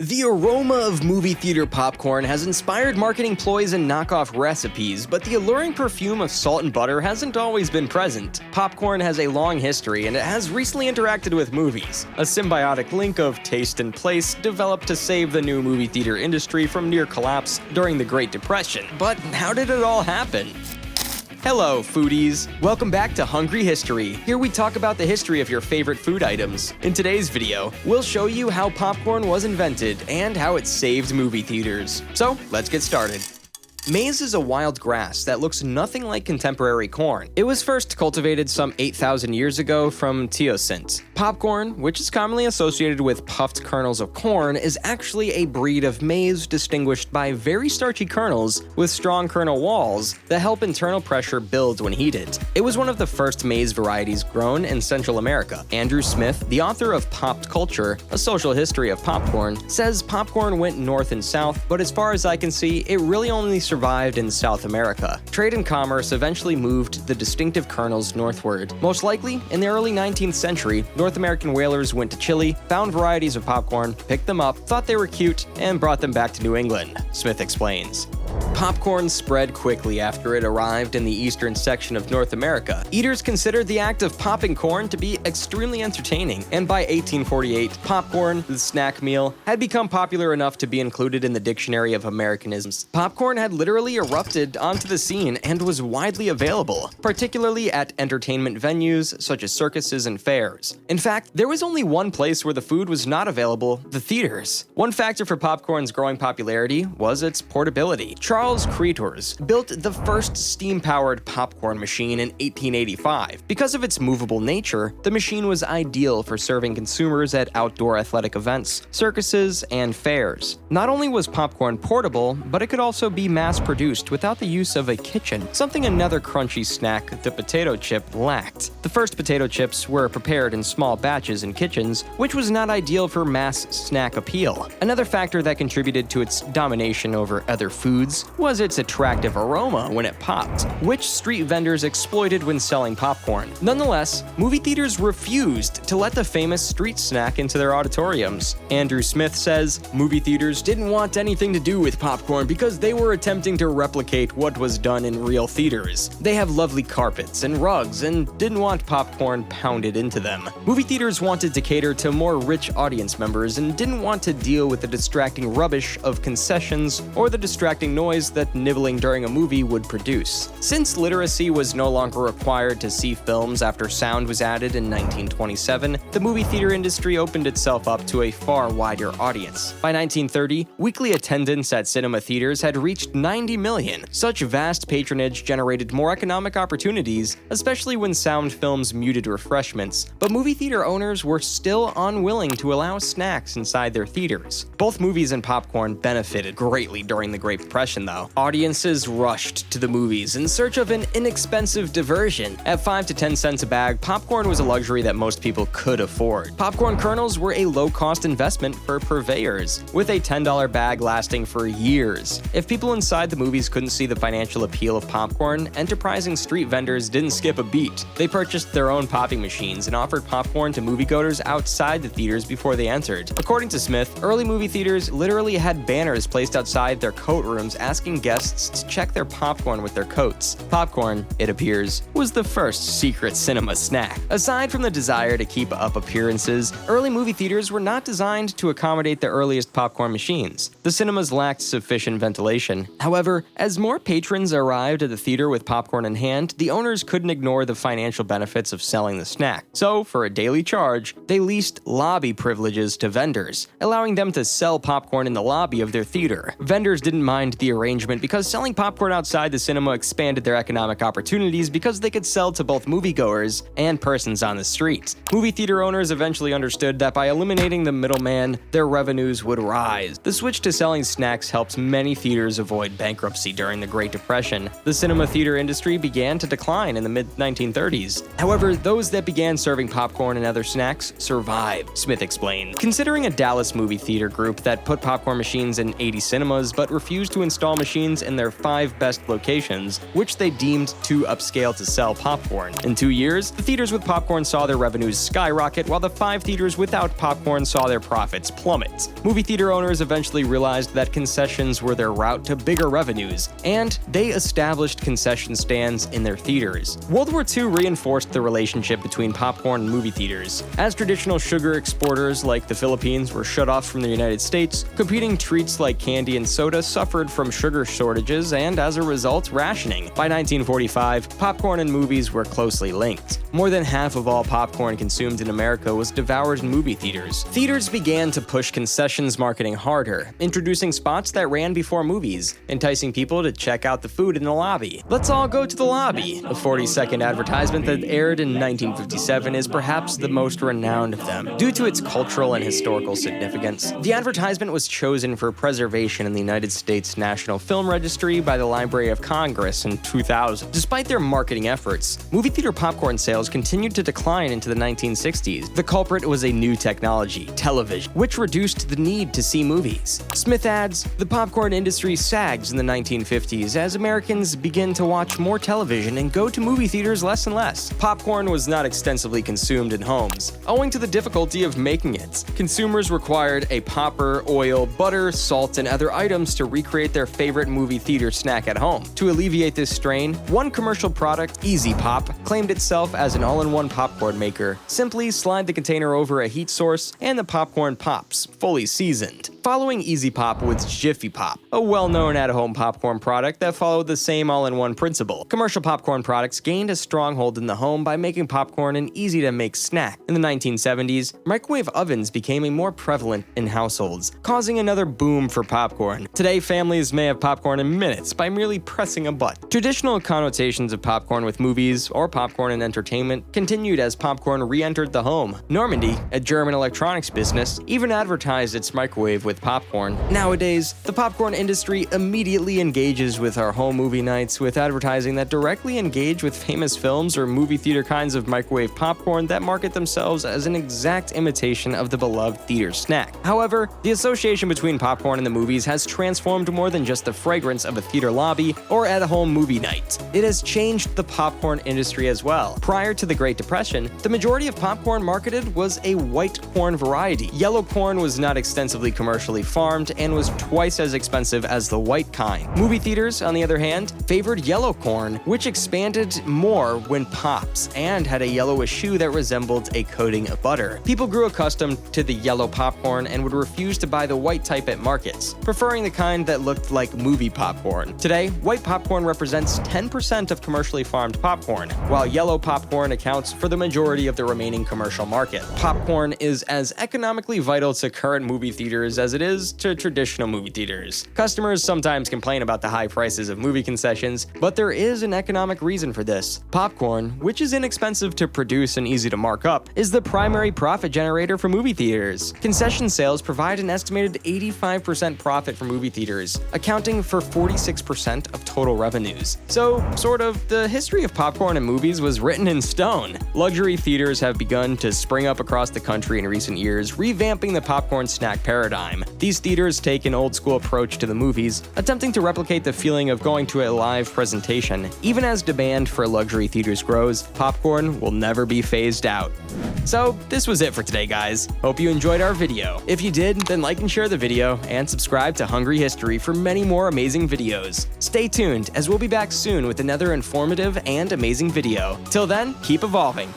The aroma of movie theater popcorn has inspired marketing ploys and knockoff recipes, but the alluring perfume of salt and butter hasn't always been present. Popcorn has a long history, and it has recently interacted with movies. A symbiotic link of taste and place developed to save the new movie theater industry from near collapse during the Great Depression. But how did it all happen? Hello, foodies! Welcome back to Hungry History. Here we talk about the history of your favorite food items. In today's video, we'll show you how popcorn was invented and how it saved movie theaters. So, let's get started. Maize is a wild grass that looks nothing like contemporary corn. It was first cultivated some 8,000 years ago from teosinte. Popcorn, which is commonly associated with puffed kernels of corn, is actually a breed of maize distinguished by very starchy kernels with strong kernel walls that help internal pressure build when heated. It was one of the first maize varieties grown in Central America. Andrew Smith, the author of Popped Culture, A Social History of Popcorn, says popcorn went north and south, but as far as I can see, it really only survived in South America. Trade and commerce eventually moved the distinctive kernels northward. Most likely, in the early 19th century, North American whalers went to Chile, found varieties of popcorn, picked them up, thought they were cute, and brought them back to New England, Smith explains. Popcorn spread quickly after it arrived in the eastern section of North America. Eaters considered the act of popping corn to be extremely entertaining, and by 1848, popcorn, the snack meal, had become popular enough to be included in the Dictionary of Americanisms. Popcorn had literally erupted onto the scene and was widely available, particularly at entertainment venues such as circuses and fairs. In fact, there was only one place where the food was not available: the theaters. One factor for popcorn's growing popularity was its portability. Charles Creators built the first steam-powered popcorn machine in 1885. Because of its movable nature, the machine was ideal for serving consumers at outdoor athletic events, circuses, and fairs. Not only was popcorn portable, but it could also be mass-produced without the use of a kitchen, something another crunchy snack, the potato chip, lacked. The first potato chips were prepared in small batches in kitchens, which was not ideal for mass snack appeal. Another factor that contributed to its domination over other foods was its attractive aroma when it popped, which street vendors exploited when selling popcorn. Nonetheless, movie theaters refused to let the famous street snack into their auditoriums. Andrew Smith says, "Movie theaters didn't want anything to do with popcorn because they were attempting to replicate what was done in real theaters. They have lovely carpets and rugs and didn't want popcorn pounded into them. Movie theaters wanted to cater to more rich audience members and didn't want to deal with the distracting rubbish of concessions or the distracting noise that nibbling during a movie would produce." Since literacy was no longer required to see films after sound was added in 1927, the movie theater industry opened itself up to a far wider audience. By 1930, weekly attendance at cinema theaters had reached 90 million. Such vast patronage generated more economic opportunities, especially when sound films muted refreshments. But movie theater owners were still unwilling to allow snacks inside their theaters. Both movies and popcorn benefited greatly during the Great Depression, though. Audiences rushed to the movies in search of an inexpensive diversion. At 5 to 10 cents a bag, popcorn was a luxury that most people could afford. Popcorn kernels were a low-cost investment for purveyors, with a $10 bag lasting for years. If people inside the movies couldn't see the financial appeal of popcorn, enterprising street vendors didn't skip a beat. They purchased their own popping machines and offered popcorn to moviegoers outside the theaters before they entered. According to Smith, early movie theaters literally had banners placed outside their coat rooms asking guests to check their popcorn with their coats. Popcorn, it appears, was the first secret cinema snack. Aside from the desire to keep up appearances, early movie theaters were not designed to accommodate the earliest popcorn machines. The cinemas lacked sufficient ventilation. However, as more patrons arrived at the theater with popcorn in hand, the owners couldn't ignore the financial benefits of selling the snack. So, for a daily charge, they leased lobby privileges to vendors, allowing them to sell popcorn in the lobby of their theater. Vendors didn't mind the arrangement because selling popcorn outside the cinema expanded their economic opportunities because they could sell to both moviegoers and persons on the street. Movie theater owners eventually understood that by eliminating the middleman, their revenues would rise. The switch to selling snacks helped many theaters avoid bankruptcy during the Great Depression. The cinema theater industry began to decline in the mid-1930s. However, those that began serving popcorn and other snacks survived, Smith explained. Considering a Dallas movie theater group that put popcorn machines in 80 cinemas but refused to install machines in their 5 best locations, which they deemed too upscale to sell popcorn. In 2 years, the theaters with popcorn saw their revenues skyrocket, while the 5 theaters without popcorn saw their profits plummet. Movie theater owners eventually realized that concessions were their route to bigger revenues, and they established concession stands in their theaters. World War II reinforced the relationship between popcorn and movie theaters. As traditional sugar exporters like the Philippines were shut off from the United States, competing treats like candy and soda suffered from sugar shortages and, as a result, rationing. By 1945, popcorn and movies were closely linked. More than half of all popcorn consumed in America was devoured in movie theaters. Theaters began to push concessions marketing harder, introducing spots that ran before movies, enticing people to check out the food in the lobby. "Let's all go to the lobby," a 40-second advertisement that aired in 1957 is perhaps the most renowned of them. Due to its cultural and historical significance, the advertisement was chosen for preservation in the United States National Film Registry by the Library of Congress in 2000. Despite their marketing efforts, movie theater popcorn sales continued to decline into the 1960s. The culprit was a new technology, television, which reduced the need to see movies. Smith adds, "The popcorn industry sags in the 1950s as Americans begin to watch more television and go to movie theaters less and less. Popcorn was not extensively consumed in homes, owing to the difficulty of making it. Consumers required a popper, oil, butter, salt, and other items to recreate their favorite movie theater snack at home. To alleviate this strain, one commercial product, Easy Pop, claimed itself as an all-in-one popcorn maker. Simply slide the container over a heat source and the popcorn pops, fully seasoned." Following Easy Pop was Jiffy Pop, a well-known at-home popcorn product that followed the same all-in-one principle. Commercial popcorn products gained a stronghold in the home by making popcorn an easy-to-make snack. In the 1970s, microwave ovens became more prevalent in households, causing another boom for popcorn. Today, families may have popcorn in minutes by merely pressing a button. Traditional connotations of popcorn with movies or popcorn and entertainment continued as popcorn re-entered the home. Normandy, a German electronics business, even advertised its microwave with popcorn. Nowadays, the popcorn industry immediately engages with our home movie nights with advertising that directly engage with famous films or movie theater kinds of microwave popcorn that market themselves as an exact imitation of the beloved theater snack. However, the association between popcorn and the movies has transformed more than just the fragrance of a theater lobby or at-home movie night. It has changed the popcorn industry as well. Prior to the Great Depression, the majority of popcorn marketed was a white corn variety. Yellow corn was not extensively commercially farmed and was twice as expensive as the white kind. Movie theaters, on the other hand, favored yellow corn, which expanded more when pops and had a yellowish hue that resembled a coating of butter. People grew accustomed to the yellow popcorn and would refuse to buy the white type at markets, preferring the kind that looked like movie popcorn. Today, white popcorn represents 10% of commercially farmed popcorn, while yellow popcorn accounts for the majority of the remaining commercial market. Popcorn is as economically vital to current movie theaters as it is to traditional movie theaters. Customers sometimes complain about the high prices of movie concessions, but there is an economic reason for this. Popcorn, which is inexpensive to produce and easy to mark up, is the primary profit generator for movie theaters. Concession sales provide an estimated 85% profit for movie theaters, accounting for 46% of total revenues. So, sort of, the history of popcorn and movies was written in stone. Luxury theaters have begun to spring up across the country in recent years, revamping the popcorn snack paradigm. These theaters take an old-school approach to the movies, attempting to replicate the feeling of going to a live presentation. Even as demand for luxury theaters grows, popcorn will never be phased out. So, this was it for today, guys. Hope you enjoyed our video. If you did, then like and share the video, and subscribe to Hungry History for many more amazing videos. Stay tuned, as we'll be back soon with another informative and amazing video. Till then, keep evolving.